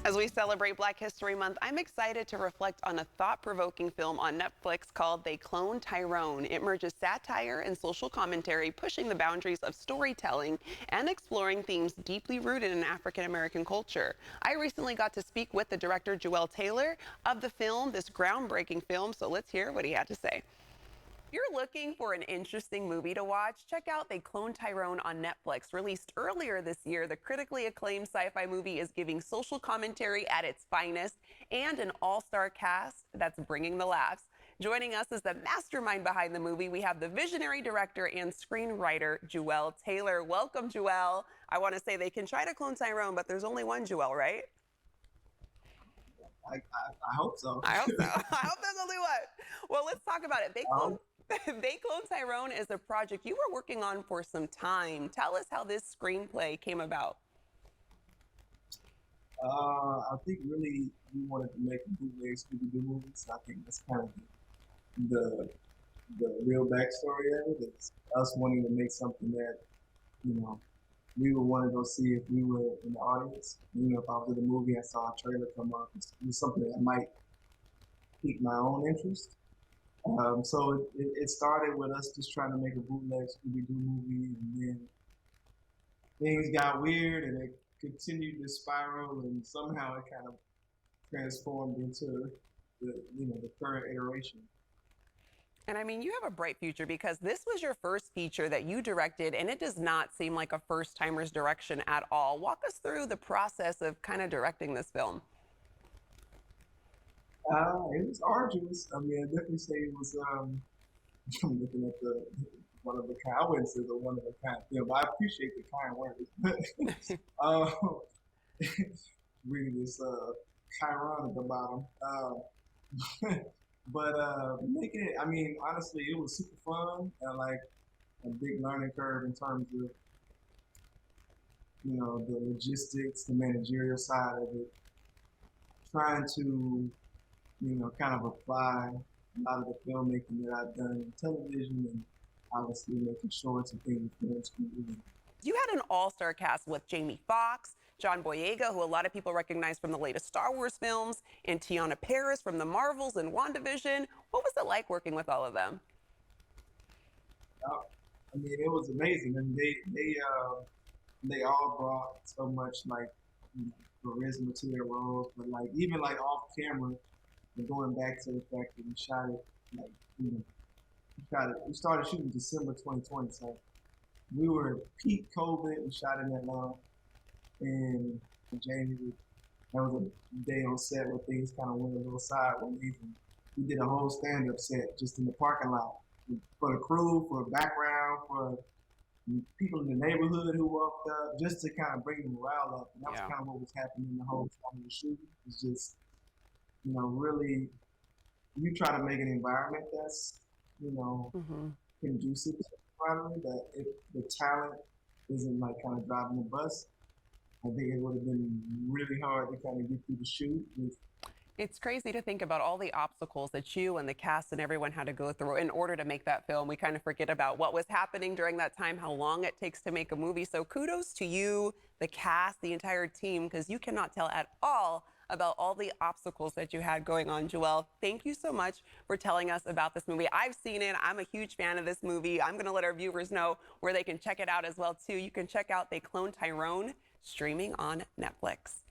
As we celebrate Black History Month, I'm excited to reflect on a thought-provoking film on Netflix called They Cloned Tyrone. It merges satire and social commentary, pushing the boundaries of storytelling and exploring themes deeply rooted in African American culture. I recently got to speak with the director Juel Taylor of the film, this groundbreaking film, so let's hear what he had to say. If you're looking for an interesting movie to watch, check out They Cloned Tyrone on Netflix. Released earlier this year, the critically acclaimed sci-fi movie is giving social commentary at its finest and an all-star cast that's bringing the laughs. Joining us is the mastermind behind the movie. We have the visionary director and screenwriter, Juel Taylor. Welcome, Juel. I want to say they can try to clone Tyrone, but there's only one Juel, right? I hope so. I hope so. I hope there's only one. Well, let's talk about it. Um, They Cloned Tyrone is a project you were working on for some time. Tell us how this screenplay came about. I think really we wanted to make a bootleg Scooby-Doo movie, so I think that's kind of the the real backstory of it. It's us wanting to make something that you know we would want to go see if we were in the audience. If I was in the movie, I saw a trailer come up. It was something that might pique my own interest. So it started with us just trying to make a bootleg Scooby-Doo movie, and then things got weird, and it continued to spiral, and somehow it kind of transformed into the current iteration. And I mean, you have a bright future because this was your first feature that you directed, and it does not seem like a first timer's direction at all. Walk us through the process of kind of directing this film. It was arduous. I mean, I definitely say it was. I'm looking at the one of a kind. I wouldn't say the one of a kind film, but I appreciate the kind words. uh, Reading this Chiron at the bottom. But making it, I mean, honestly, it was super fun and like a big learning curve in terms of the logistics, the managerial side of it, trying to kind of apply a lot of the filmmaking that I've done in television and obviously making shorts and things film school. You had an all-star cast with Jamie Foxx, John Boyega, who a lot of people recognize from the latest Star Wars films, and Tiana Paris from the Marvels and WandaVision. What was it like working with all of them? I mean, it was amazing, and they all brought so much like charisma to their roles, but like even like off camera, and going back to the fact that we shot it like we started shooting December 2020, so we were peak COVID. We shot in Atlanta, and Jamie, that was a day on set where things kind of went a little sideways. And we did a whole stand-up set just in the parking lot for the crew, for background, for people in the neighborhood who walked up, just to kind of bring the morale up. And that was Yeah. kind of what was happening the whole time of the shooting. It's just, really, you try to make an environment that's, you know, Hmm. conducive to the camaraderie, that if the talent isn't like kind of driving the bus, I think it would have been really hard to kind of get through the shoot with. It's crazy to think about all the obstacles that you and the cast and everyone had to go through in order to make that film. We kind of forget about what was happening during that time, how long it takes to make a movie. So kudos to you, the cast, the entire team, because you cannot tell at all about all the obstacles that you had going on. Juel, thank you so much for telling us about this movie. I've seen it. I'm a huge fan of this movie. I'm going to let our viewers know where they can check it out as well, too. You can check out They Cloned Tyrone streaming on Netflix.